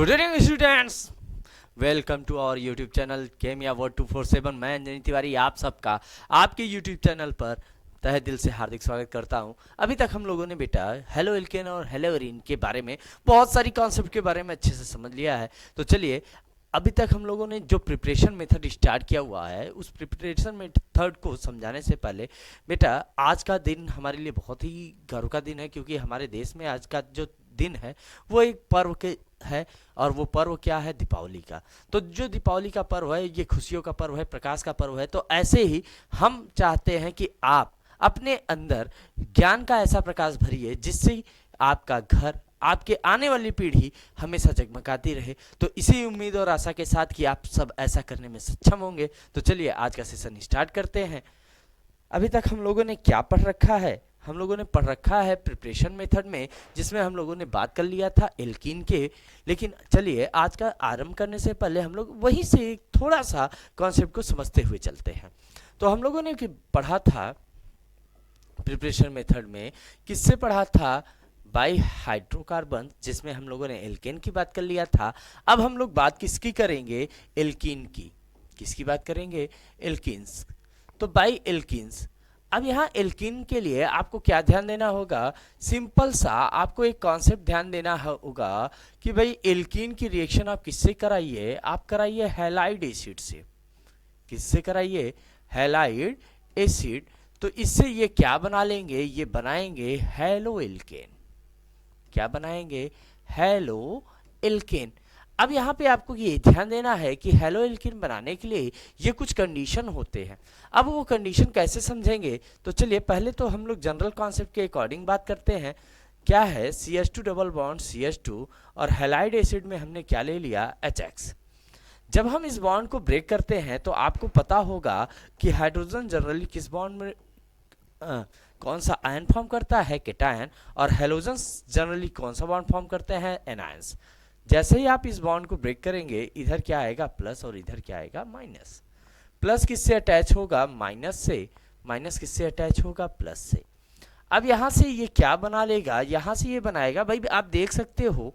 Good evening students, welcome to our YouTube channel Chemia world 247। मैं अंजनी तिवारी आप सबका आपके यूट्यूब चैनल पर तहे दिल से हार्दिक स्वागत करता हूं। अभी तक हम लोगों ने बेटा हेलो एल्केन और हेलो एरीन के बारे में बहुत सारी कॉन्सेप्ट के बारे में अच्छे से समझ लिया है। तो चलिए, अभी तक हम लोगों ने जो प्रिपरेशन मेथड स्टार्ट किया हुआ है उस प्रिपरेशन मेथड को समझाने से पहले बेटा आज का दिन हमारे लिए बहुत ही गर्व का दिन है, क्योंकि हमारे देश में आज का जो दिन है वो एक पर्व के है। और वो पर्व क्या है? दीपावली का। तो जो दीपावली का पर्व है ये खुशियों का पर्व है, प्रकाश का पर्व है। तो ऐसे ही हम चाहते हैं कि आप अपने अंदर ज्ञान का ऐसा प्रकाश भरिए जिससे आपका घर, आपके आने वाली पीढ़ी हमेशा जगमगाती रहे। तो इसी उम्मीद और आशा के साथ कि आप सब ऐसा करने में सक्षम होंगे, तो चलिए आज का सेशन स्टार्ट करते हैं। अभी तक हम लोगों ने क्या पढ़ रखा है? हम लोगों ने पढ़ रखा है प्रिपरेशन मेथड में, जिसमें हम लोगों ने बात कर लिया था एल्कीन के। लेकिन चलिए आज का आरंभ करने से पहले हम लोग वहीं से थोड़ा सा कॉन्सेप्ट को समझते हुए चलते हैं। तो हम लोगों ने पढ़ा था प्रिपरेशन मेथड में, किससे पढ़ा था? बाई हाइड्रोकार्बन, जिसमें हम लोगों ने एल्केन की बात कर लिया था। अब हम लोग बात किसकी करेंगे? एल्कीन की। किसकी बात करेंगे? एल्कीन्स। तो बाई एल्कीन्स। अब यहाँ एल्कीन के लिए आपको क्या ध्यान देना होगा? सिंपल सा आपको एक कॉन्सेप्ट ध्यान देना होगा कि भाई एल्कीन की रिएक्शन आप किससे कराइए? आप कराइए हैलाइड एसिड से। किससे कराइए? Halide acid. तो इससे ये क्या बना लेंगे? ये बनाएंगे हेलो एल्केन। क्या बनाएंगे? Halo alkane. अब यहाँ पे आपको ये ध्यान देना है कि हेलो एल्कीन बनाने के लिए ये कुछ कंडीशन होते हैं। अब वो कंडीशन कैसे समझेंगे? तो चलिए पहले तो हम लोग जनरल कॉन्सेप्ट के अकॉर्डिंग बात करते हैं। क्या है? CH2 डबल बॉन्ड CH2 और हैलाइड एसिड में हमने क्या ले लिया? HX। जब हम इस बॉन्ड को ब्रेक करते हैं तो आपको पता होगा कि हाइड्रोजन जनरली किस बॉन्ड में कौन सा आयन फॉर्म करता है? केटायन। और हेलोजन जनरली कौन सा बॉन्ड फॉर्म करते हैं? एनायंस। जैसे ही आप इस बॉन्ड को ब्रेक करेंगे, इधर क्या आएगा? प्लस, और इधर क्या आएगा? माइनस। प्लस किससे अटैच होगा? माइनस से। माइनस किससे अटैच होगा? प्लस से। अब यहां से ये क्या बना लेगा? यहां से ये बनाएगा, भाई आप देख सकते हो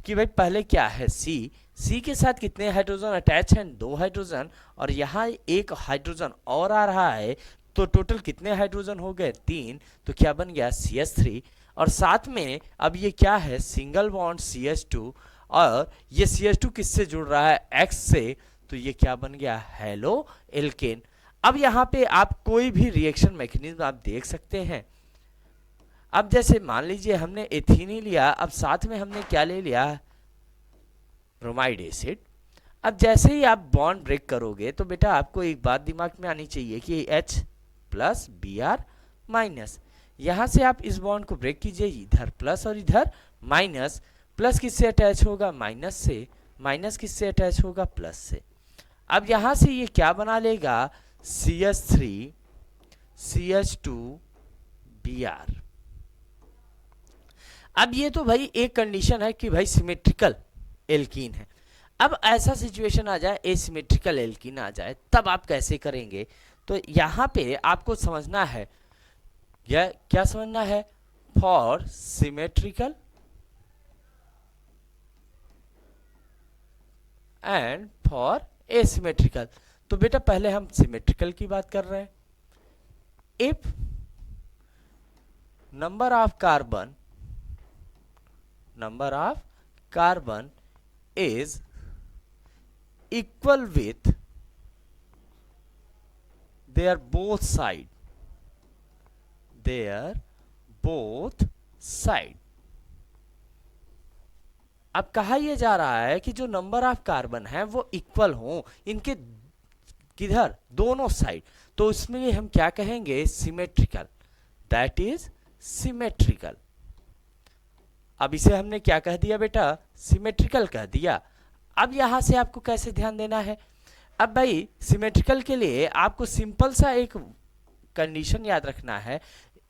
कि भाई पहले क्या है? सी के साथ कितने हाइड्रोजन अटैच हैं? 2 हाइड्रोजन। और यहाँ एक हाइड्रोजन और आ रहा है, तो टोटल कितने हाइड्रोजन हो गए? 3। तो क्या बन गया? CH3। और साथ में अब ये क्या है? Single bond CH2। और ये CH2 किससे जुड़ रहा है? X से। तो ये क्या बन गया? Halo alkane. अब यहाँ पे आप कोई भी रिएक्शन मैकेनिज्म आप देख सकते हैं। अब जैसे मान लीजिए हमने एथीन ही लिया, अब साथ में हमने क्या ले लिया? Bromide acid. अब जैसे ही आप बॉन्ड ब्रेक करोगे तो बेटा आपको एक बात दिमाग में आनी चाहिए कि H प्लस Br माइनस। यहां से आप इस बॉन्ड को ब्रेक कीजिए, इधर प्लस और इधर माइनस। प्लस किससे अटैच होगा? माइनस से। माइनस किससे अटैच होगा? प्लस से। अब यहां से ये क्या बना लेगा? CH3 CH2 Br। अब ये तो भाई एक कंडीशन है कि भाई सिमेट्रिकल एल्कीन है। अब ऐसा सिचुएशन आ जाए, एसिमेट्रिकल एल्कीन आ जाए, तब आप कैसे करेंगे? तो यहां पे आपको समझना है, यह क्या समझना है? For symmetrical and for asymmetrical. तो बेटा पहले हम सिमेट्रिकल की बात कर रहे हैं। If number of carbon is equal with their both side अब कहा यह जा रहा है कि जो नंबर ऑफ कार्बन है वो इक्वल हो इनके किधर? दोनों साइड। तो इसमें हम क्या कहेंगे? सिमेट्रिकल। That is symmetrical. अब इसे हमने क्या कह दिया बेटा? सिमेट्रिकल कह दिया। अब यहां से आपको कैसे ध्यान देना है? अब भाई सिमेट्रिकल के लिए आपको सिंपल सा एक कंडीशन याद रखना है,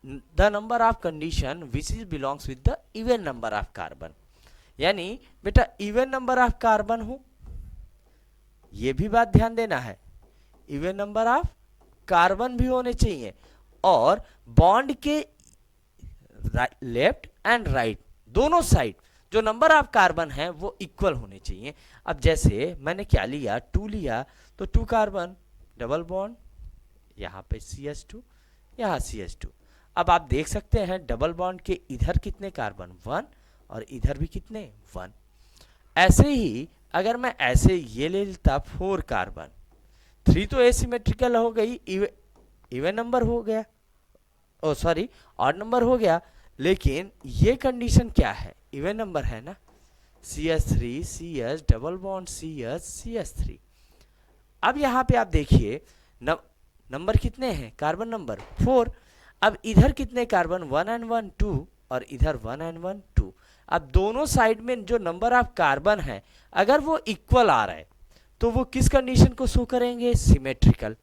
the number of condition which is belongs with the even number of carbon. यानी बेटा इवन नंबर ऑफ कार्बन हो, यह भी बात ध्यान देना है, इवन नंबर ऑफ कार्बन भी होने चाहिए, और बॉन्ड के लेफ्ट एंड राइट दोनों साइड जो नंबर ऑफ कार्बन है वो इक्वल होने चाहिए। अब जैसे मैंने क्या लिया, 2 लिया, तो 2 कार्बन, डबल बॉन्ड, यहाँ पे CH2, यहाँ CH2। अब आप देख सकते हैं डबल बॉन्ड के इधर कितने कार्बन, 1, और इधर भी कितने, 1। ऐसे ही अगर मैं ऐसे ये ले लेता 4 कार्बन, 3 तो एसिमेट्रिकल हो गई, इवन नंबर हो गया, ओ सॉरी ऑड नंबर हो गया, लेकिन ये कंडीशन क्या है, इवन नंबर है ना, CH3 CH double bond CH CH3। अब यहाँ पे आप देखिए नंबर कितने हैं, कार्बन नंबर 4। अब इधर कितने कार्बन, 1 and 1 2, और इधर 1 and 1 2। अब दोनों साइड में जो नंबर ऑफ कार्बन है अगर वो इक्वल आ रहा है तो वो किस कंडीशन को शो करेंगे, सिमेट्रिकल।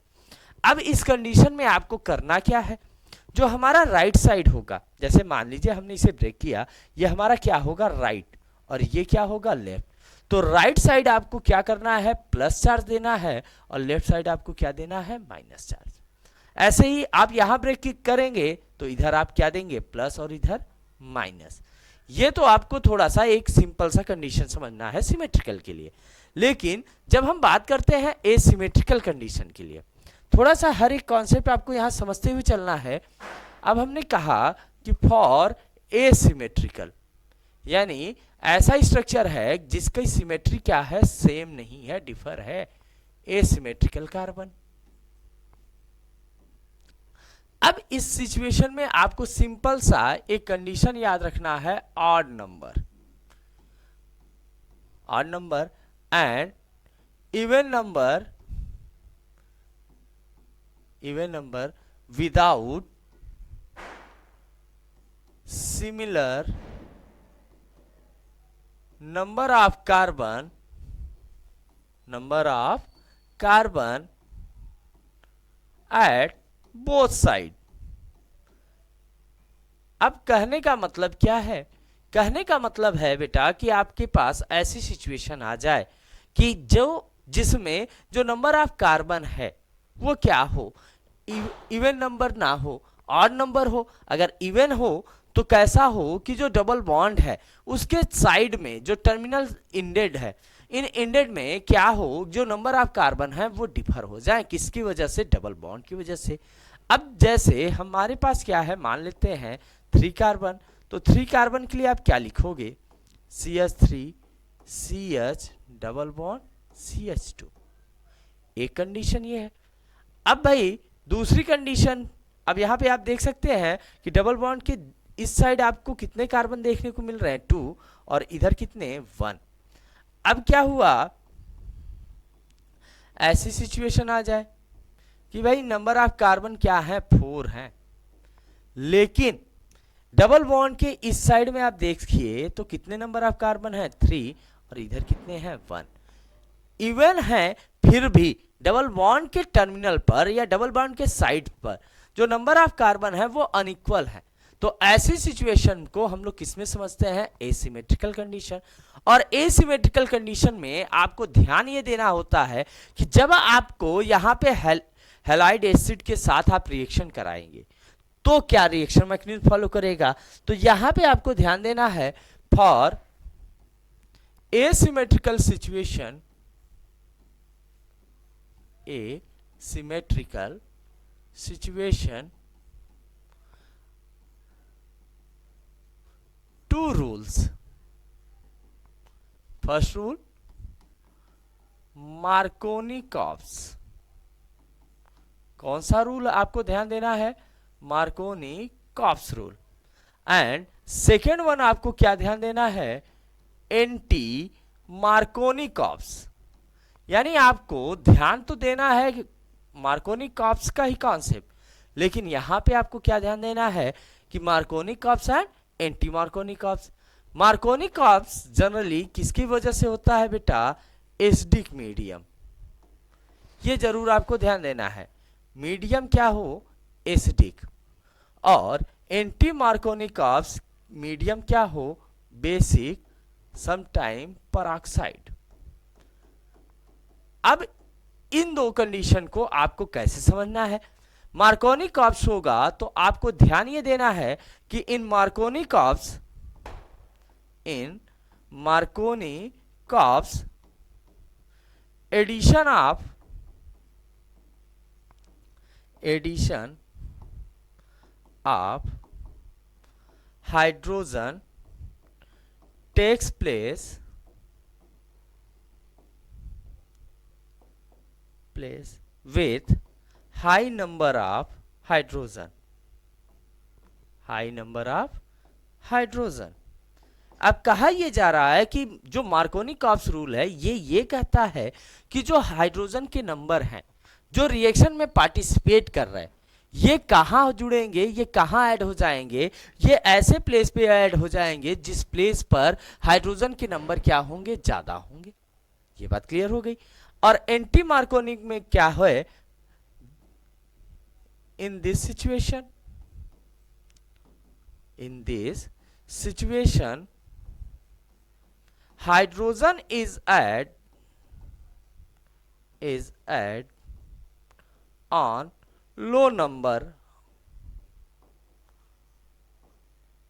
अब इस कंडीशन में आपको करना क्या है, जो हमारा राइट साइड होगा, जैसे मान लीजिए हमने इसे ब्रेक किया, ये हमारा क्या होगा, राइट, और ये क्या होगा, लेफ्ट। तो राइट साइड आपको क्या करना है, प्लस चार्ज देना है, और लेफ्ट साइड आपको क्या देना है, माइनस चार्ज। ऐसे ही आप यहां ब्रेक करेंगे तो इधर आप क्या देंगे, प्लस, और इधर माइनस। ये तो आपको थोड़ा सा एक सिंपल सा कंडीशन समझना है सिमेट्रिकल के लिए। लेकिन जब हम बात करते हैं एसिमेट्रिकल कंडीशन के लिए, थोड़ा सा हर एक कॉन्सेप्ट आपको यहां समझते हुए चलना है। अब हमने कहा कि फॉर एसिमेट्रिकल, यानी ऐसा स्ट्रक्चर है जिसकी सिमेट्री क्या है, सेम नहीं है, डिफर है, एसिमेट्रिकल कार्बन। अब इस सिचुएशन में आपको सिंपल सा एक कंडीशन याद रखना है, odd number, odd number and even number, even number without similar number of carbon, number of carbon at both side. अब कहने का मतलब क्या है, कहने का मतलब है बेटा कि आपके पास ऐसी सिचुएशन आ जाए कि जिसमें जो नंबर ऑफ कार्बन है वो क्या हो, इवन नंबर ना हो, ऑड नंबर हो। अगर इवन हो तो कैसा हो कि जो डबल बॉन्ड है उसके साइड में जो टर्मिनल इंडेड है, इन इंडेड में क्या हो, जो नंबर ऑफ कार्बन है वो डिफर हो जाए, किसकी वजह से, डबल बॉन्ड की वजह से। अब जैसे हमारे पास क्या है, मान लेते हैं 3 कार्बन, तो 3 कार्बन के लिए आप क्या लिखोगे, CH3 CH double bond CH2। एक कंडीशन ये है। अब भाई दूसरी कंडीशन, अब यहां पे आप देख सकते हैं कि डबल बॉन्ड के इस साइड आपको कितने कार्बन देखने को मिल रहे हैं, 2, और इधर कितने, 1। अब क्या हुआ, ऐसी सिचुएशन आ जाए कि भाई नंबर ऑफ कार्बन क्या है, 4 है, लेकिन डबल बॉन्ड के इस साइड में आप देखिए तो कितने नंबर ऑफ कार्बन है, 3, और इधर कितने हैं, 1। इवन है, फिर भी डबल बॉन्ड के टर्मिनल पर या डबल बॉन्ड के साइड पर जो नंबर ऑफ कार्बन है वो अनइक्वल है। तो ऐसी सिचुएशन को हम लोग किसमें समझते हैं, एसिमेट्रिकल कंडीशन। और एसिमेट्रिकल कंडीशन में आपको ध्यान ये देना होता है कि जब आपको यहाँ पे हैलाइड एसिड के साथ आप रिएक्शन कराएंगे तो क्या रिएक्शन मैकेनिज्म फॉलो करेगा, तो यहां पे आपको ध्यान देना है, for asymmetrical situation, asymmetrical situation, 2 rules. First rule, Markovnikov-cops. कौन सा रूल आपको ध्यान देना है, Markovnikov-cops rule. And second one आपको क्या ध्यान देना है, एंटी मार्कोनी-कॉप्स। यानी आपको ध्यान तो देना है मार्कोनी-कॉप्स का ही कॉन्सेप्ट, लेकिन यहां पे आपको क्या ध्यान देना है कि Markovnikov-cops and anti Markovnikov-cops. Markovnikov-cops generally किसकी वजह से होता है बेटा, एसिडिक मीडियम। ये जरूर आपको ध्यान देना है, मीडियम क्या हो, एसिडिक। और एंटी मार्कोनी-कॉप्स मीडियम क्या हो, बेसिक, समटाइम पेरोक्साइड। अब इन दो कंडीशन को आपको कैसे समझना है, मार्कोनी-कॉप्स होगा तो आपको ध्यान ये देना है कि in Markovnikov's Markovnikov's addition of hydrogen takes place with high number of hydrogen अब कहा यह जा रहा है कि जो मार्कोनी कॉप्स रूल है ये कहता है कि जो हाइड्रोजन के नंबर हैं जो रिएक्शन में पार्टिसिपेट कर रहे हैं ये कहाँ जुड़ेंगे, ये कहाँ ऐड हो जाएंगे, ये ऐसे प्लेस पे ऐड हो जाएंगे जिस प्लेस पर हाइड्रोजन के नंबर क्या होंगे, ज्यादा होंगे। ये बात क्लियर हो गई। और एंटी मार्कोनिक में क्या है, in this situation hydrogen is add on low number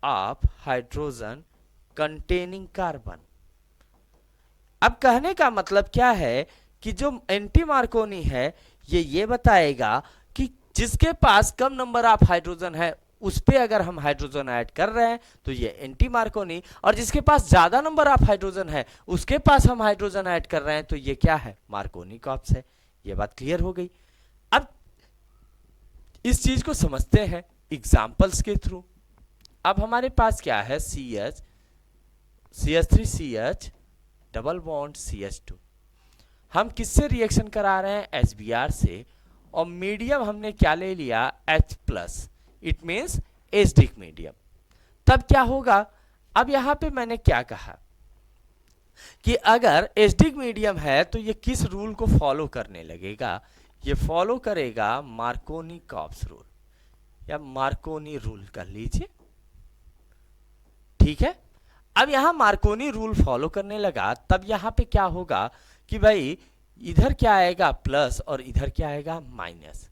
of hydrogen containing carbon। अब कहने का मतलब क्या है कि जो एंटी मार्कोनी है ये बताएगा कि जिसके पास कम नंबर ऑफ हाइड्रोजन है उस पे अगर हम हाइड्रोजन ऐड कर रहे हैं तो ये एंटी मार्कोनी, और जिसके पास ज्यादा नंबर ऑफ हाइड्रोजन है उसके पास हम हाइड्रोजन ऐड कर रहे हैं तो ये क्या है, मार्कोनी कॉप्स है। ये बात क्लियर हो गई। अब इस चीज को समझते हैं एग्जाम्पल्स के थ्रू। अब हमारे पास क्या है, CH3CH डबल बॉन्ड CH2। हम किससे रिएक्शन करा रहे हैं, HBr से, और मीडियम हमने क्या ले लिया, H+, it means acidic medium. तब क्या होगा, अब यहां पे मैंने क्या कहा कि अगर एसिडिक मीडियम है तो ये किस रूल को फॉलो करने लगेगा, ये फॉलो करेगा मार्कोनी कॉप्स रूल या मार्कोनी रूल कर लीजिए, ठीक है। अब यहां मार्कोनी रूल फॉलो करने लगा तब यहां पे क्या होगा कि भाई इधर क्या आएगा प्लस और इधर क्या आएगा माइनस,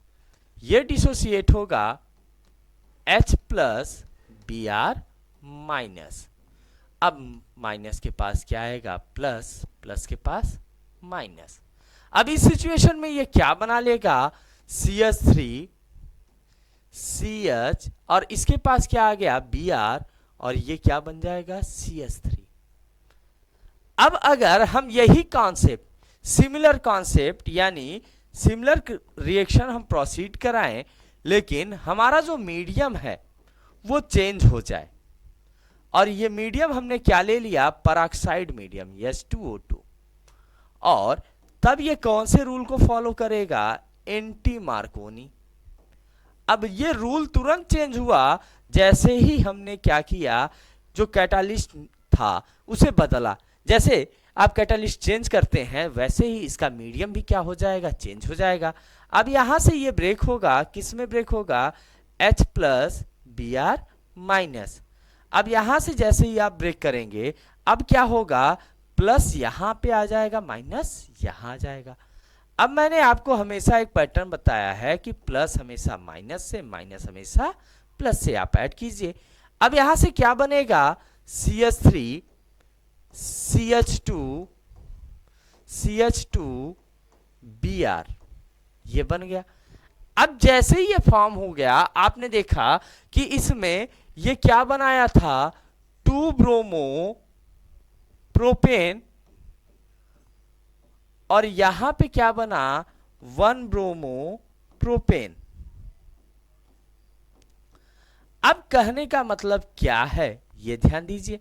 ये डिसोसिएट होगा H+Br माइनस। अब माइनस के पास क्या आएगा प्लस, प्लस के पास माइनस। अब इस सिचुएशन में ये क्या बना लेगा, CH3CH और इसके पास क्या आ गया Br और ये क्या बन जाएगा CH3। अब अगर हम यही कॉन्सेप्ट, सिमिलर कॉन्सेप्ट यानी सिमिलर रिएक्शन हम प्रोसीड कराएं लेकिन हमारा जो मीडियम है वो चेंज हो जाए, और ये मीडियम हमने क्या ले लिया, पेरोक्साइड मीडियम H2O2, और तब ये कौन से रूल को फॉलो करेगा, एंटी मार्कोनी। अब ये रूल तुरंत चेंज हुआ जैसे ही हमने क्या किया, जो कैटालिस्ट था उसे बदला। जैसे आप कैटालिस्ट चेंज करते हैं वैसे ही इसका मीडियम भी क्या हो जाएगा, चेंज हो जाएगा। अब यहां से ये ब्रेक होगा, किस में ब्रेक होगा, H+Br माइनस। अब यहां से जैसे ही आप ब्रेक करेंगे अब क्या होगा, प्लस यहां पे आ जाएगा, माइनस यहां आ जाएगा। अब मैंने आपको हमेशा एक पैटर्न बताया है कि प्लस हमेशा माइनस से, माइनस हमेशा प्लस से आप ऐड कीजिए। अब यहां से क्या बनेगा, CH3 CH2 Br, ये बन गया। अब जैसे ही ये फॉर्म हो गया आपने देखा कि इसमें ये क्या बनाया था, 2 ब्रोमो प्रोपेन, और यहां पे क्या बना, 1 ब्रोमो प्रोपेन। अब कहने का मतलब क्या है ये ध्यान दीजिए।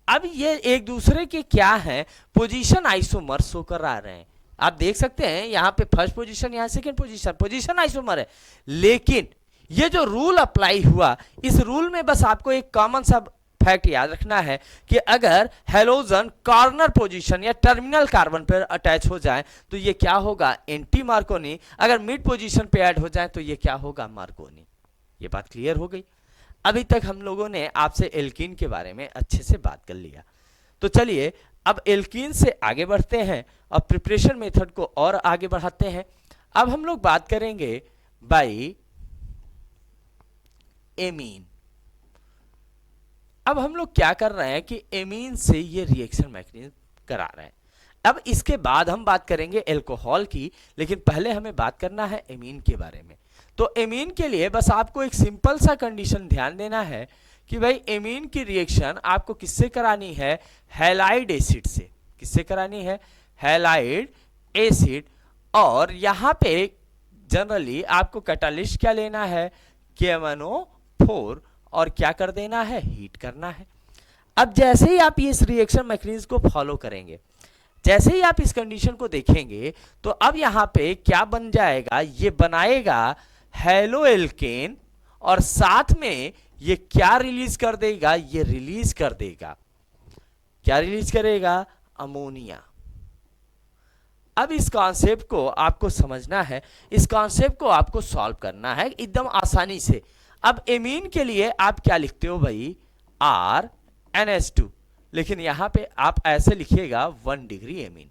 अब ये एक दूसरे के क्या है, पोजीशन आइसोमर शो करा रहे हैं। आप देख सकते हैं यहां पे फर्स्ट पोजीशन, यहां सेकंड पोजीशन, पोजीशन आइसोमर है, लेकिन ये जो रूल अप्लाई हुआ इस रूल में बस आपको एक कॉमन सा फैक्ट याद रखना है कि अगर हेलोजन कॉर्नर पोजीशन या टर्मिनल कार्बन पर अटैच हो जाए तो ये क्या होगा, एंटी मार्कोनी। अगर मिड पोजीशन पे ऐड हो जाए तो ये क्या होगा, मार्कोनी। ये बात क्लियर हो गई। अभी तक हम लोगों ने आपसे एल्कीन के बारे में अच्छे से बात कर लिया, तो चलिए अब एल्कीन से आगे बढ़ते हैं और प्रिपरेशन मेथड को और आगे बढ़ाते हैं। अब हम लोग बात करेंगे बाई एमीन। अब हम लोग क्या कर रहे हैं कि एमीन से ये रिएक्शन मैकेनिज्म करा रहे हैं। अब इसके बाद हम बात करेंगे एल्कोहल की, लेकिन पहले हमें बात करना है एमीन के बारे में। तो एमीन के लिए बस आपको एक सिंपल सा कंडीशन ध्यान देना है कि भाई एमीन की रिएक्शन आपको किससे करानी है, हैलाइड एसिड से। किससे करानी है, हैलाइड एसिड। और यहाँ पे जनरली आपको कैटालिस्ट क्या लेना है, KMnO4, और क्या कर देना है, हीट करना है। अब जैसे ही आप इस रिएक्शन मैकेनिज्म को फॉलो करेंगे, जैसे ही आप इस कंडीशन को देखेंगे, तो अब यहाँ पे क्या बन जाएगा, ये बनाएगा हेलो एल्केन, और साथ में ये क्या रिलीज कर देगा, ये रिलीज कर देगा, क्या रिलीज करेगा, अमोनिया। अब इस कॉन्सेप्ट को आपको समझना है, इस कॉन्सेप्ट को आपको सॉल्व करना है एकदम आसानी से। अब एमीन के लिए आप क्या लिखते हो भाई, RNH2, लेकिन यहां पे आप ऐसे लिखिएगा 1 डिग्री एमीन।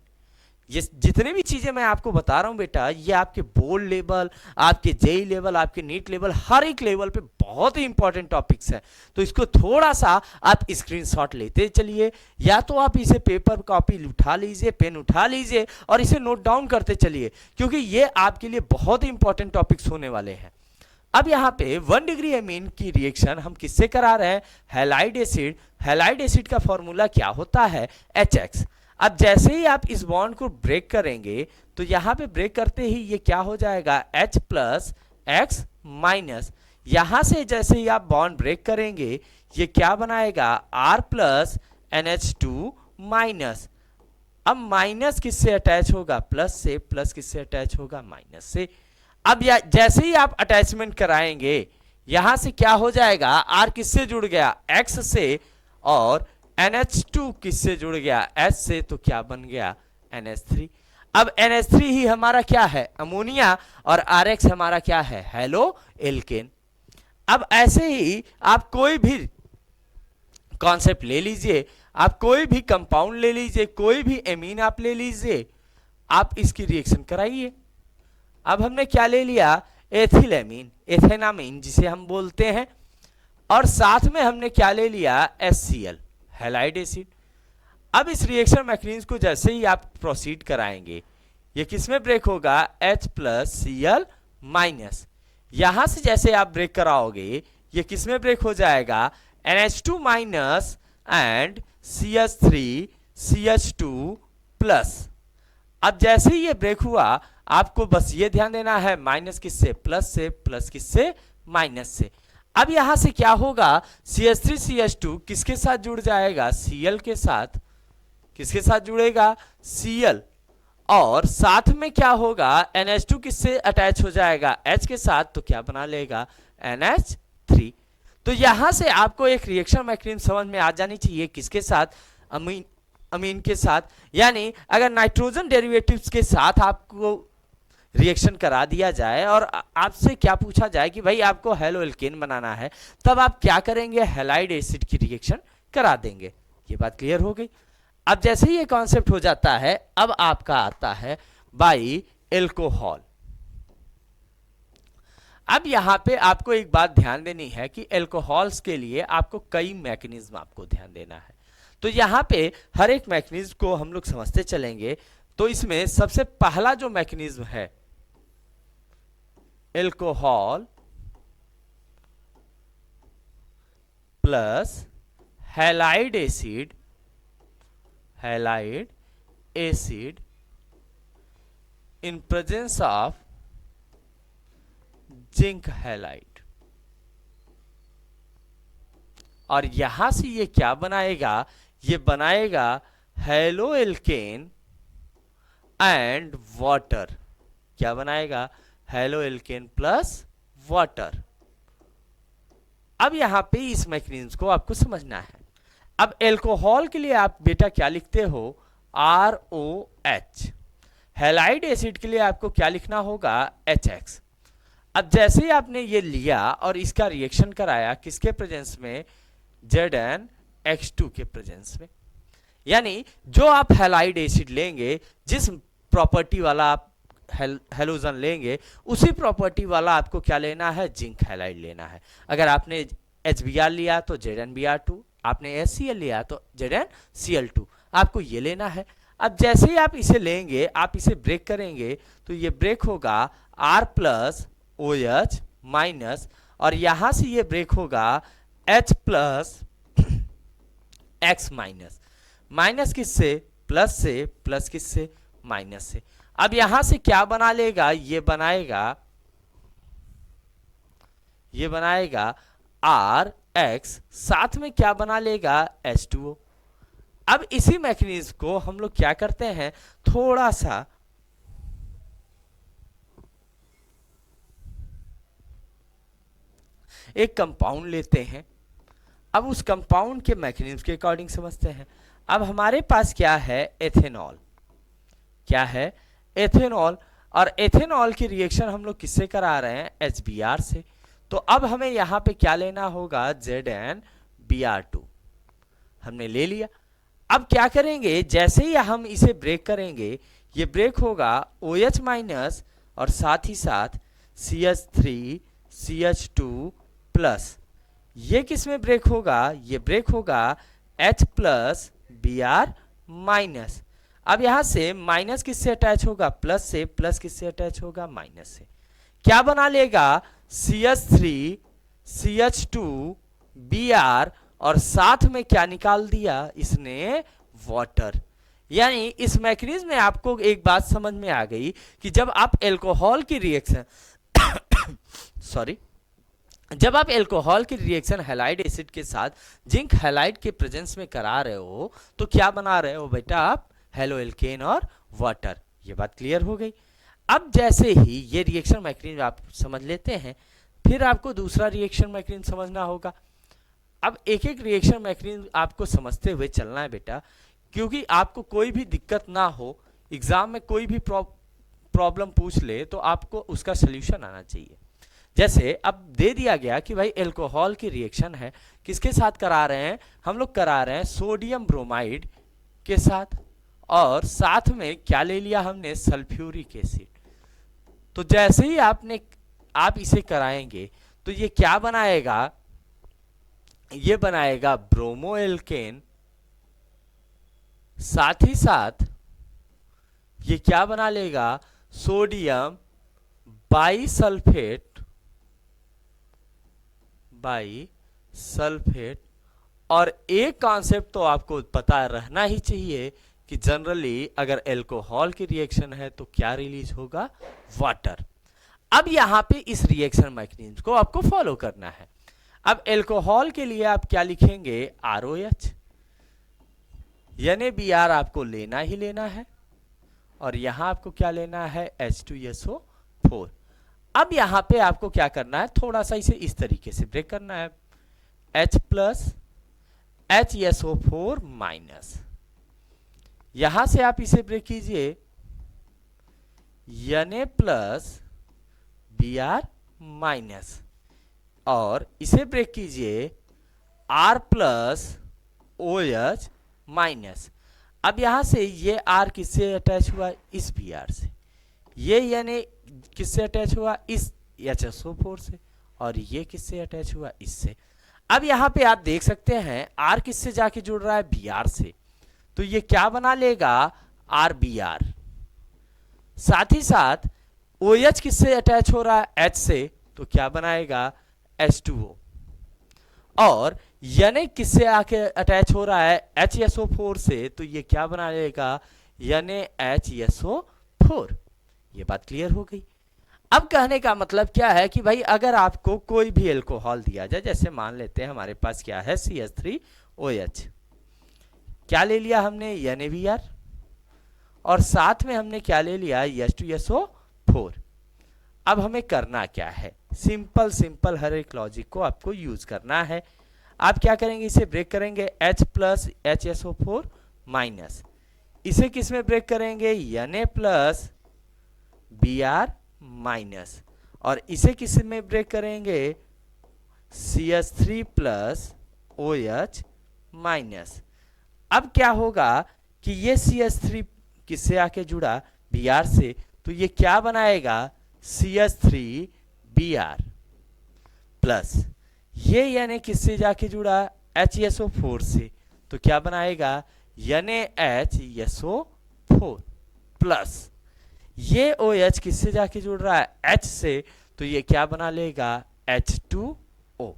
ये जितने भी चीजें मैं आपको बता रहा हूं बेटा, ये आपके बोर्ड लेवल, आपके जेई लेवल, आपके नीट लेवल, हर एक लेवल पे बहुत ही इंपॉर्टेंट टॉपिक्स है। तो इसको थोड़ा सा आप स्क्रीनशॉट लेते चलिए, या तो आप इसे पेपर कॉपी उठा लीजिए, पेन उठा लीजिए और इसे नोट डाउन करते चलिए, क्योंकि ये आपके लिए बहुत ही इंपॉर्टेंट टॉपिक्स होने वाले हैं। अब यहाँ पे 1 डिग्री एमीन की रिएक्शन हम किससे करा रहे हैं, हैलाइड एसिड। हैलाइड एसिड का फॉर्मूला क्या होता है, HX। अब जैसे ही आप इस बॉन्ड को ब्रेक करेंगे, तो यहां पे ब्रेक करते ही ये क्या हो जाएगा, H प्लस X माइनस। यहां से जैसे ही आप बॉन्ड ब्रेक करेंगे, ये क्या बनाएगा, R प्लस NH2 माइनस। अब माइनस किससे अटैच होगा, प्लस से, प्लस किससे अटैच होगा, माइनस से। अब जैसे ही आप अटैचमेंट कराएंगे, यहां से क्या हो जाएगा, R किससे जुड़ गया, X से, और NH2 किससे जुड़ गया, H से, तो क्या बन गया, NH3। अब NH3 ही हमारा क्या है, अमोनिया, और RX हमारा क्या है, हेलो एल्केन। अब ऐसे ही आप कोई भी कॉन्सेप्ट ले लीजिए, आप कोई भी कंपाउंड ले लीजिए, कोई भी एमीन आप ले लीजिए, आप इसकी रिएक्शन कराइए। अब हमने क्या ले लिया, एथिलएमीन, एथेनामीन जिसे हम बोलते हैं, और साथ में हमने क्या ले लिया, HCl, हैलाइड एसिड। अब इस रिएक्शन मैकेनिज्म को जैसे ही आप प्रोसीड कराएंगे, ये किसमें ब्रेक होगा, H प्लस Cl माइनस। यहां से जैसे आप ब्रेक कराओगे, ये किसमें ब्रेक हो जाएगा, NH2 minus and CH3 CH2 plus. अब जैसे ही ये ब्रेक हुआ, आपको बस ये ध्यान देना है, माइनस किससे, प्लस से, प्लस किससे, माइनस से। अब यहां से क्या होगा, CH3 CH2 किसके साथ जुड़ जाएगा, Cl के साथ। किसके साथ जुड़ेगा, Cl। और साथ में क्या होगा, NH2 किससे अटैच हो जाएगा, H के साथ, तो क्या बना लेगा, NH3। तो यहां से आपको एक रिएक्शन मैकेनिज्म समझ में आ जानी चाहिए, किसके साथ, अमीन के साथ। यानी अगर नाइट्रोजन डेरिवेटिव्स के साथ आपको रिएक्शन करा दिया जाए और आपसे क्या पूछा जाए कि भाई आपको हेलो एल्केन बनाना है, तब आप क्या करेंगे, हैलाइड एसिड की रिएक्शन करा देंगे। ये बात क्लियर हो गई। अब जैसे ही ये कॉन्सेप्ट हो जाता है, अब आपका आता है बाई एल्कोहल। अब यहां पे आपको एक बात ध्यान देनी है कि एल्कोहल्स के लिए आपको कई मैकेनिज्म आपको ध्यान देना है। तो यहां पे हर एक मैकेनिज्म को हम लोग समझते चलेंगे। तो इसमें सबसे पहला जो मैकेनिज्म है, alcohol plus halide acid, halide acid in presence of zinc halide. और यहां से ये क्या बनाएगा, ये बनाएगा हेलो एल्केन एंड वाटर। क्या बनाएगा, हेलो एल्केन प्लस वाटर। अब यहां पे इस मैकेनिज्म को आपको समझना है। अब एल्कोहल के लिए आप बेटा क्या लिखते हो, ROH। हैलाइड एसिड के लिए आपको क्या लिखना होगा, HX। अब जैसे ही आपने ये लिया और इसका रिएक्शन कराया, किसके प्रेजेंस में, ZnH2 के प्रेजेंस में। यानी जो आप हैलाइड एसिड लेंगे, जिस प्रॉपर्टी वाला आप हेलोजन लेंगे, उसी प्रॉपर्टी वाला आपको क्या लेना है, जिंक हैलाइड लेना है। अगर आपने HBr लिया तो ZnBr2, आपने HCl लिया तो ZnCl2 आपको ये लेना है। अब जैसे ही आप इसे लेंगे, आप इसे ब्रेक करेंगे तो ये ब्रेक होगा R प्लस OH माइनस, और यहां से ये ब्रेक होगा H plus X minus. Minus किससे? प्लस से, प्लस किससे? माइनस से। अब यहां से क्या बना लेगा? ये बनाएगा R X, साथ में क्या बना लेगा? H2O। अब इसी मैकेनिज्म को हम लोग क्या करते हैं, थोड़ा सा एक कंपाउंड लेते हैं। अब उस कंपाउंड के मैकेनिज्म के अकॉर्डिंग समझते हैं। अब हमारे पास क्या है? एथेनॉल। क्या है? एथेनॉल। और एथेनॉल की रिएक्शन हम लोग किससे करा रहे हैं? HBr से। तो अब हमें यहां पे क्या लेना होगा? ZnBr2 हमने ले लिया। अब क्या करेंगे? जैसे ही हम इसे ब्रेक करेंगे, ये ब्रेक होगा OH माइनस और साथ ही साथ CH3 CH2 प्लस। ये किस में ब्रेक होगा? ये ब्रेक होगा H प्लस Br माइनस। अब यहां से माइनस किससे अटैच होगा? प्लस से। प्लस किससे अटैच होगा? माइनस से। क्या बना लेगा? CH3 CH2 Br, और साथ में क्या निकाल दिया इसने? वाटर। यानी इस मैकेनिज्म में आपको एक बात समझ में आ गई कि जब आप एल्कोहल की रिएक्शन सॉरी जब आप एल्कोहल की रिएक्शन हैलाइड एसिड के साथ जिंक हैलाइड के प्रेजेंस में करा रहे हो तो क्या बना रहे हो बेटा? आप हेलो एल्केन और वाटर। ये बात क्लियर हो गई। अब जैसे ही ये रिएक्शन मैकेनिज्म आप समझ लेते हैं, फिर आपको दूसरा रिएक्शन मैकेनिज्म समझना होगा। अब एक एक रिएक्शन मैकेनिज्म आपको समझते हुए चलना है बेटा, क्योंकि आपको कोई भी दिक्कत ना हो, एग्जाम में कोई भी प्रॉब्लम पूछ ले तो आपको उसका सोल्यूशन आना चाहिए। जैसे अब दे दिया गया कि भाई एल्कोहल की रिएक्शन है, किसके साथ करा रहे हैं? हम लोग करा रहे हैं सोडियम ब्रोमाइड के साथ, और साथ में क्या ले लिया हमने? Sulphuric acid. तो जैसे ही आप इसे कराएंगे तो ये क्या बनाएगा? ये बनाएगा ब्रोमो एल्केन, साथ ही साथ ये क्या बना लेगा? सोडियम बाइसल्फेट और एक कॉन्सेप्ट तो आपको पता रहना ही चाहिए कि जनरली अगर एल्कोहल की रिएक्शन है तो क्या रिलीज होगा? वाटर। अब यहां पे इस रिएक्शन मैकेनिज्म को आपको फॉलो करना है। अब एल्कोहल के लिए आप क्या लिखेंगे? ROH, यानी Br आपको लेना ही लेना है, और यहां आपको क्या लेना है? H2SO4। अब यहां पे आपको क्या करना है? थोड़ा सा इसे इस तरीके से ब्रेक करना है। H प्लस HSO4 माइनस, यहां से आप इसे ब्रेक कीजिए, Na प्लस Br माइनस, और इसे ब्रेक कीजिए R प्लस OH माइनस। अब यहां से ये R किससे अटैच हुआ? इस Br से। ये यानी किससे अटैच हुआ? इस HSO4 से। और ये किससे अटैच हुआ? इससे। अब यहां पे आप देख सकते हैं R किससे जाके जुड़ रहा है? Br से। तो ये क्या बना लेगा? RBr। साथ ही साथ OH किससे अटैच हो रहा है? H से, तो क्या बनाएगा? H2O। और यानी किससे आके अटैच हो रहा है? HSO4 से, तो ये क्या बना लेगा? यानी HSO4। ये बात क्लियर हो गई। अब कहने का मतलब क्या है कि भाई अगर आपको कोई भी एल्कोहल दिया जाए, जैसे मान लेते हैं हमारे पास क्या है? CH3OH। क्या ले लिया हमने? NaBr, और साथ में हमने क्या ले लिया? H2SO4। अब हमें करना क्या है? सिंपल हर एक लॉजिक को आपको यूज करना है। आप क्या करेंगे? इसे ब्रेक करेंगे H प्लस HSO4 माइनस, इसे किस में ब्रेक करेंगे? Na प्लस Br माइनस, और इसे किस में ब्रेक करेंगे? CH3 plus OH minus. अब क्या होगा कि ये CH3 किससे आके जुड़ा? Br से, तो ये क्या बनाएगा? CH3Br प्लस, ये यानी किससे जाके जुड़ा? HSO4 से, तो क्या बनाएगा NaHSO4 प्लस ये OH किससे जाके जुड़ रहा है H से, तो ये क्या बना लेगा H2O।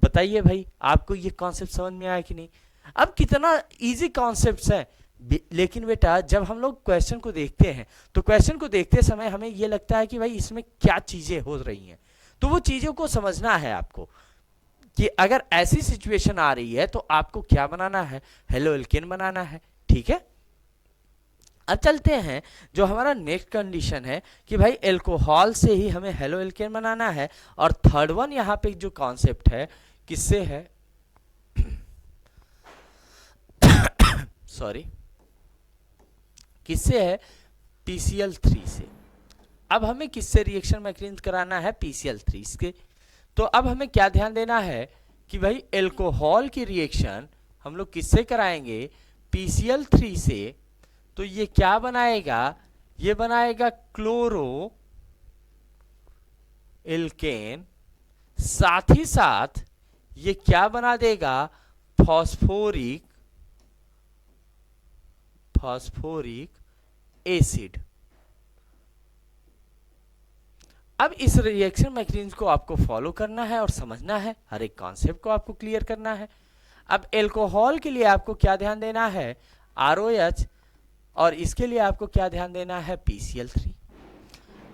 बताइए भाई आपको ये कॉन्सेप्ट समझ में आया कि नहीं। अब कितना इजी कॉन्सेप्ट्स है, लेकिन बेटा जब हम लोग क्वेश्चन को देखते हैं तो क्वेश्चन को देखते समय हमें ये लगता है कि भाई इसमें क्या चीजें हो रही हैं, तो वो चीजों को समझना है आपको कि अगर ऐसी सिचुएशन आ रही है तो आपको क्या बनाना है, हेलो एल्केन बनाना है। ठीक है, अब चलते हैं जो हमारा नेक्स्ट कंडीशन है कि भाई एल्कोहल से ही हमें हेलो एल्केन बनाना है, और थर्ड वन यहाँ पे जो कॉन्सेप्ट है किससे है सॉरी किससे है PCl3 से। अब हमें किससे रिएक्शन मैकेनिज्म कराना है PCl3 से। तो अब हमें क्या ध्यान देना है कि भाई एल्कोहल की रिएक्शन हम लोग किससे कराएंगे PCl3 से, तो ये क्या बनाएगा, ये बनाएगा क्लोरो एल्केन, साथ ही साथ ये क्या बना देगा फॉस्फोरिक एसिड। अब इस रिएक्शन मैकेनिज्म को आपको फॉलो करना है और समझना है, हर एक कॉन्सेप्ट को आपको क्लियर करना है। अब एल्कोहल के लिए आपको क्या ध्यान देना है ROH, और इसके लिए आपको क्या ध्यान देना है PCl3।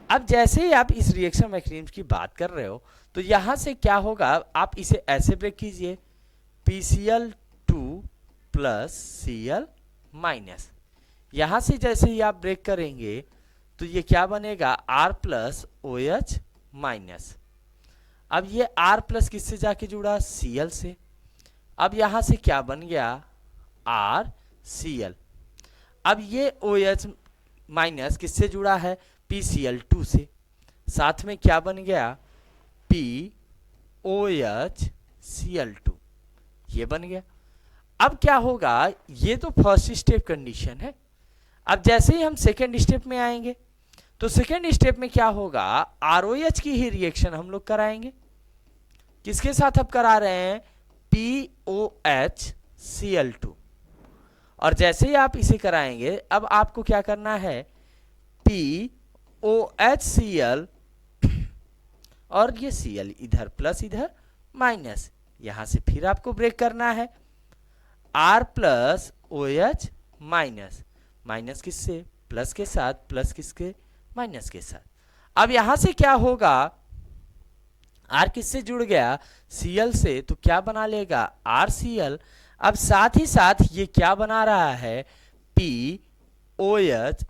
अब जैसे ही आप इस रिएक्शन मैकेनिज्म की बात कर रहे हो तो यहां से क्या होगा, आप इसे ऐसे ब्रेक कीजिए PCl2 प्लस Cl माइनस। यहां से जैसे ही आप ब्रेक करेंगे तो ये क्या बनेगा R प्लस OH माइनस। अब ये R प्लस किससे जाके जुड़ा Cl से, अब यहां से क्या बन गया RCl। अब ये OH माइनस किससे जुड़ा है PCl2 से, साथ में क्या बन गया POHCl2, ये बन गया। अब क्या होगा, ये तो फर्स्ट स्टेप कंडीशन है। अब जैसे ही हम सेकेंड स्टेप में आएंगे तो सेकेंड स्टेप में क्या होगा, ROH की ही रिएक्शन हम लोग कराएंगे। किसके साथ अब करा रहे हैं POHCl2, और जैसे ही आप इसे कराएंगे अब आपको क्या करना है POHCl, और ये Cl इधर प्लस इधर माइनस, यहां से फिर आपको ब्रेक करना है R plus OH minus, minus किससे प्लस के साथ, प्लस किसके माइनस के साथ। अब यहां से क्या होगा, R किससे जुड़ गया Cl से, तो क्या बना लेगा RCl। अब साथ ही साथ ये क्या बना रहा है POH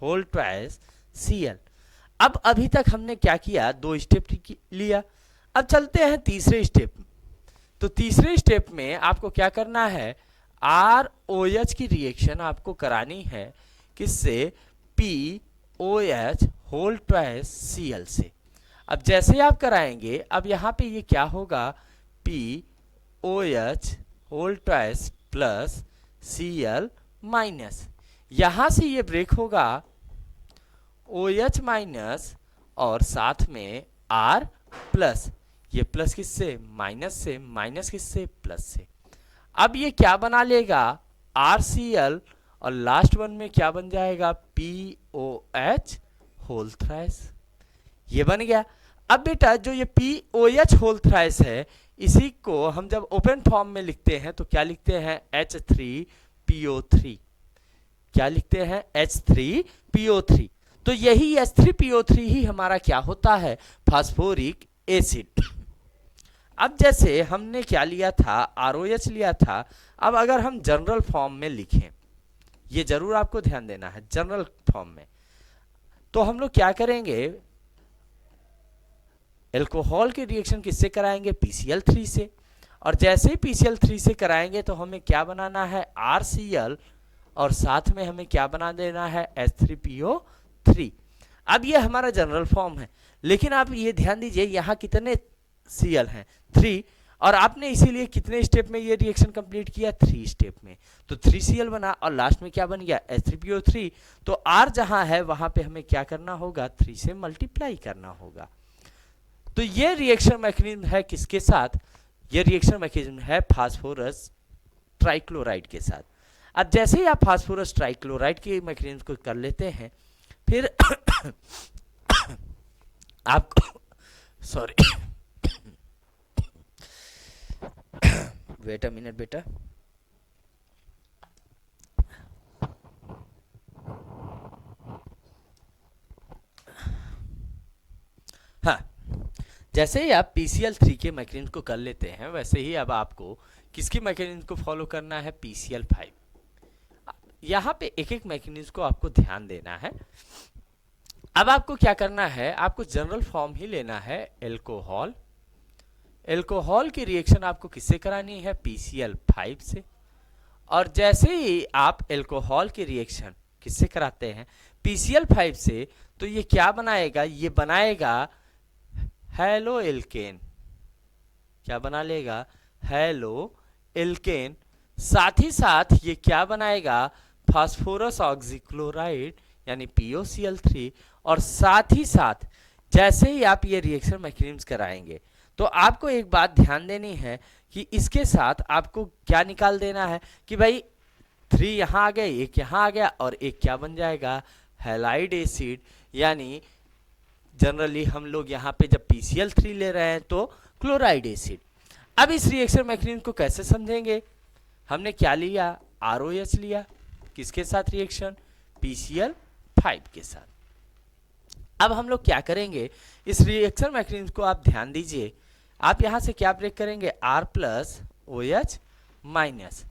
होल ट्वाइस Cl। अब अभी तक हमने क्या किया, दो स्टेप लिया। अब चलते हैं तीसरे स्टेप। तो तीसरे स्टेप में आपको क्या करना है, ROH की रिएक्शन आपको करानी है किससे POH होल ट्वाइस Cl से। अब जैसे ही आप कराएंगे अब यहां पे ये क्या होगा POH whole twice plus Cl minus, यहां से ये ब्रेक होगा OH माइनस और साथ में R प्लस, ये प्लस किससे माइनस से, माइनस किससे प्लस से। अब ये क्या बना लेगा RCl, और लास्ट वन में क्या बन जाएगा POH होल थ्राइस, ये बन गया। अब बेटा जो ये POH होल थ्राइस है इसी को हम जब ओपन फॉर्म में लिखते हैं तो क्या लिखते हैं H3PO3, क्या लिखते हैं H3PO3। तो यही H3PO3 ही हमारा क्या होता है फास्फोरिक एसिड। अब जैसे हमने क्या लिया था ROH लिया था, अब अगर हम जनरल फॉर्म में लिखें, ये जरूर आपको ध्यान देना है जनरल फॉर्म में, तो हम लोग क्या करेंगे एल्कोहल की रिएक्शन किससे कराएंगे PCl3 से, और जैसे ही PCl3 से कराएंगे तो हमें क्या बनाना है RCl, और साथ में हमें क्या बना देना है H3PO3। अब ये हमारा जनरल फॉर्म है, लेकिन आप ये ध्यान दीजिए यहाँ कितने Cl हैं 3, और आपने इसीलिए कितने स्टेप में ये रिएक्शन कंप्लीट किया 3 स्टेप में, तो 3Cl बना और लास्ट में क्या बन गया H3PO3। तो R जहां है वहां पे हमें क्या करना होगा 3 से मल्टीप्लाई करना होगा। तो ये रिएक्शन मैकेनिज्म है किसके साथ ये रिएक्शन मैकेनिज्म है फास्फोरस ट्राइक्लोराइड के साथ। अब जैसे ही आप फास्फोरस ट्राइक्लोराइड के मैकेनिज्म को कर लेते हैं, फिर आपको सॉरी वेट अ मिनट बेटा। हाँ, जैसे ही आप PCl3 के मैकेनिज्म को कर लेते हैं, वैसे ही अब आपको किसकी मैकेनिज्म को फॉलो करना है, PCl5। यहाँ पे एक एक मैकेनिज्म को आपको ध्यान देना है। अब आपको क्या करना है, आपको जनरल फॉर्म ही लेना है एल्कोहल। एल्कोहल की रिएक्शन आपको किससे करानी है, PCl5 से। और जैसे ही आप एल्कोहल की रिएक्शन किससे कराते हैं, PCl5 से, तो ये क्या बनाएगा, ये बनाएगा हेलो एल्केन। क्या बना लेगा, हेलो एल्केन। साथ ही साथ ये क्या बनाएगा, फास्फोरस ऑक्सीक्लोराइड यानी POCl3। और साथ ही साथ जैसे ही आप ये रिएक्शन मैकेनिज्म कराएंगे, तो आपको एक बात ध्यान देनी है कि इसके साथ आपको क्या निकाल देना है कि भाई 3 यहाँ आ गया, एक यहाँ आ गया, और एक क्या बन जाएगा, हैलाइड एसिड। यानी जनरली हम लोग यहाँ पे जब PCl3 ले रहे हैं तो क्लोराइड एसिड। अब इस रिएक्शन मैकेनिज्म को कैसे समझेंगे, हमने क्या लिया, ROH लिया। किसके साथ रिएक्शन, PCl5 के साथ। अब हम लोग क्या करेंगे, इस रिएक्शन मैकेनिज्म को आप ध्यान दीजिए। आप यहाँ से क्या ब्रेक करेंगे, R प्लस OH माइनस।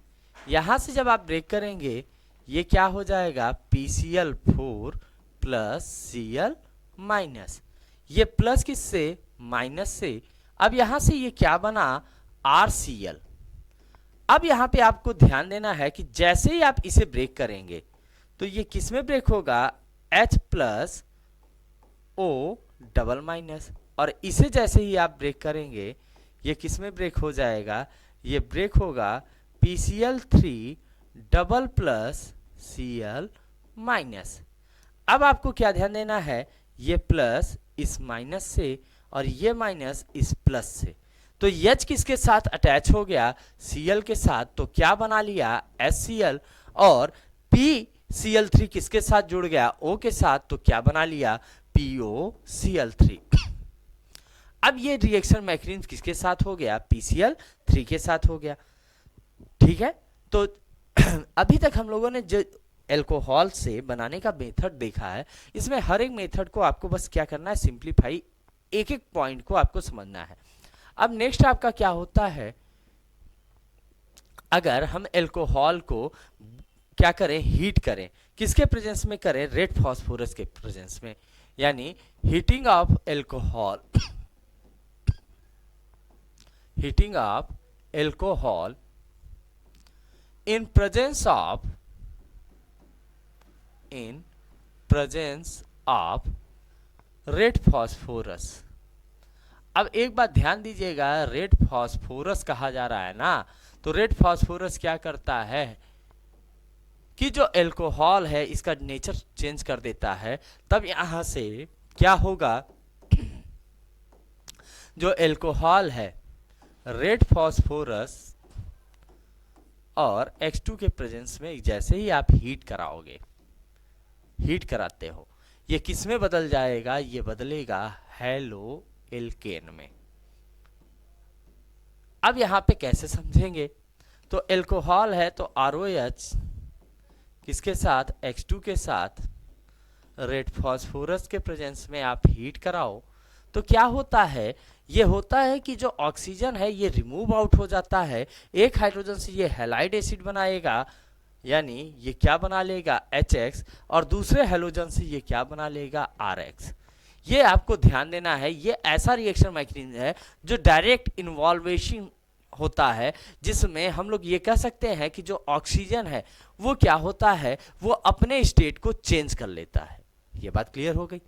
यहाँ से जब आप ब्रेक करेंगे, ये क्या हो जाएगा, PCl4 प्लस Cl माइनस। ये प्लस किससे, माइनस से। अब यहाँ से ये क्या बना, RCl। अब यहाँ पे आपको ध्यान देना है कि जैसे ही आप इसे ब्रेक करेंगे, तो ये किस में ब्रेक होगा, H plus O double minus. और इसे जैसे ही आप ब्रेक करेंगे, ये किस में ब्रेक हो जाएगा, ये ब्रेक होगा PCl3 double plus Cl minus. अब आपको क्या ध्यान देना है, ये प्लस इस माइनस से और ये माइनस इस प्लस से। तो H किसके साथ अटैच हो गया, Cl के साथ, तो क्या बना लिया, HCl। और PCl3 किसके साथ जुड़ गया, O के साथ, तो क्या बना लिया, POCl3। अब ये रिएक्शन मैकेनिज्म किसके साथ हो गया, PCl3 के साथ हो गया। ठीक है, तो अभी तक हम लोगों ने जो एल्कोहल से बनाने का मेथड देखा है, इसमें हर एक मेथड को आपको बस क्या करना है, सिंप्लीफाई, एक एक पॉइंट को आपको समझना है। अब नेक्स्ट आपका क्या होता है, अगर हम एल्कोहल को क्या करें, हीट करें, किसके प्रेजेंस में करें, रेड फास्फोरस के प्रेजेंस में। यानी heating of alcohol, heating of alcohol in presence of red phosphorus. अब एक बात ध्यान दीजिएगा, रेड फास्फोरस कहा जा रहा है ना, तो रेड फास्फोरस क्या करता है कि जो एल्कोहल है इसका नेचर चेंज कर देता है। तब यहां से क्या होगा, जो एल्कोहल है, रेड फास्फोरस और H2 के प्रेजेंस में जैसे ही आप हीट कराओगे, हीट कराते हो, ये किस में बदल जाएगा, ये बदलेगा हेलो एल्केन में। अब यहां पे कैसे समझेंगे, तो एल्कोहल है तो ROH किसके साथ, H2 के साथ, रेड फास्फोरस के प्रेजेंस में आप हीट कराओ, तो क्या होता है, ये होता है कि जो ऑक्सीजन है ये रिमूव आउट हो जाता है। एक हाइड्रोजन से ये हैलाइड एसिड बनाएगा, यानी ये क्या बना लेगा, HX, और दूसरे हैलोजन से ये क्या बना लेगा, RX। ये आपको ध्यान देना है, ये ऐसा रिएक्शन मैकेनिज्म है जो डायरेक्ट इन्वॉल्वेशन होता है, जिसमें हम लोग ये कह सकते हैं कि जो ऑक्सीजन है वो क्या होता है, वो अपने स्टेट को चेंज कर लेता है। ये बात क्लियर हो गई।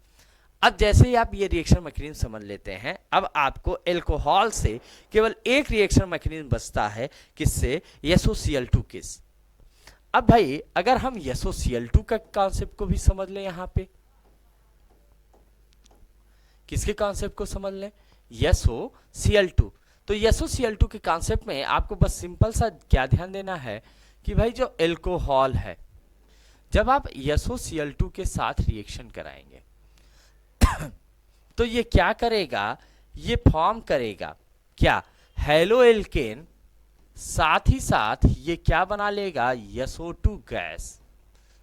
अब जैसे ही आप ये रिएक्शन मैकेनिज्म समझ लेते हैं, अब आपको एल्कोहल से केवल एक रिएक्शन मैकेनिज्म बचता है, किससे, SOCl2 किस। अब भाई अगर हम SOCl2 का कॉन्सेप्ट को भी समझ लें, यहां पे किसके कॉन्सेप्ट को समझ लें, SOCl2, तो SOCl2 के कॉन्सेप्ट में आपको बस सिंपल सा क्या ध्यान देना है कि भाई जो एल्कोहल है, जब आप SOCl2 के साथ रिएक्शन कराएंगे तो ये क्या करेगा, ये फॉर्म करेगा क्या, हेलो एल्केन, साथ ही साथ ये क्या बना लेगा, SO2 गैस,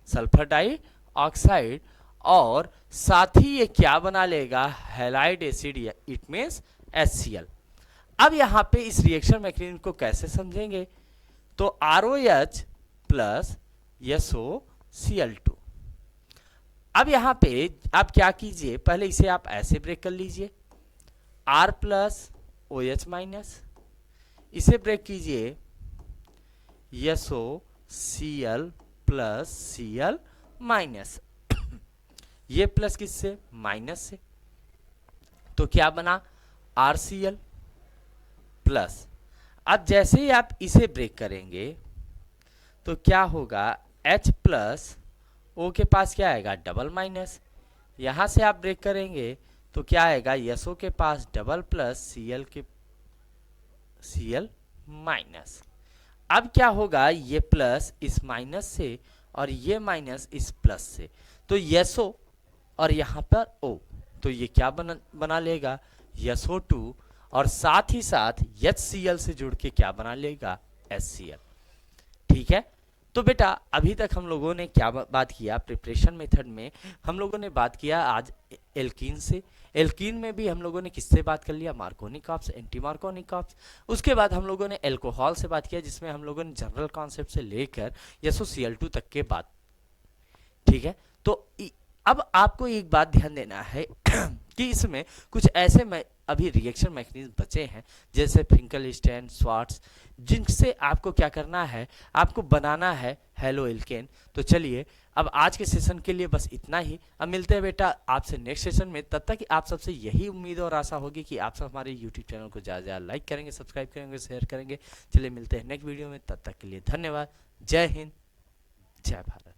सल्फर डाइऑक्साइड, और साथ ही ये क्या बना लेगा, halide acid, it means HCl। अब यहां पे इस रिएक्शन मैकेनिज्म को कैसे समझेंगे, तो ROH प्लस SOCl2। अब यहां पे आप क्या कीजिए, पहले इसे आप ऐसे ब्रेक कर लीजिए, R प्लस OH माइनस, इसे ब्रेक कीजिए SOCl प्लस Cl माइनस, ये प्लस किससे, माइनस से, तो क्या बना, RCl प्लस। अब जैसे ही आप इसे ब्रेक करेंगे तो क्या होगा, H प्लस O के पास क्या आएगा, डबल माइनस, यहां से आप ब्रेक करेंगे तो क्या आएगा, SO के पास डबल प्लस Cl माइनस। अब क्या होगा, ये प्लस इस माइनस से और ये माइनस इस प्लस से, तो SO और यहाँ पर O, तो ये क्या बना लेगा, SO2, और साथ ही साथ HCl से जुड़ के क्या बना लेगा, HCl। ठीक है, तो बेटा अभी तक हम लोगों ने क्या बात किया, प्रिपरेशन मेथड में हम लोगों ने बात किया आज एल्कीन से। एल्कीन में भी हम लोगों ने किससे बात कर लिया, मार्कोनिक, एंटी मार्कोनिक। उसके बाद हम लोगों ने एल्कोहल से बात किया, जिसमें हम लोगों ने जनरल कॉन्सेप्ट से लेकर SOCl2 तक के बात। ठीक है, तो अब आपको एक बात ध्यान देना है कि इसमें कुछ ऐसे अभी रिएक्शन मैकेनिज्म बचे हैं जैसे फिंकलस्टाइन, स्वार्ट्स, जिनसे आपको क्या करना है, आपको बनाना है हेलो एल्केन। तो चलिए अब आज के सेशन के लिए बस इतना ही, अब मिलते हैं बेटा आपसे नेक्स्ट सेशन में। तब तक आप सबसे यही उम्मीद और आशा होगी कि आप सब हमारे यूट्यूब चैनल को ज़्यादा ज़्यादा लाइक करेंगे, सब्सक्राइब करेंगे, शेयर करेंगे। चलिए मिलते हैं नेक्स्ट वीडियो में, तब तक के लिए धन्यवाद। जय हिंद, जय भारत।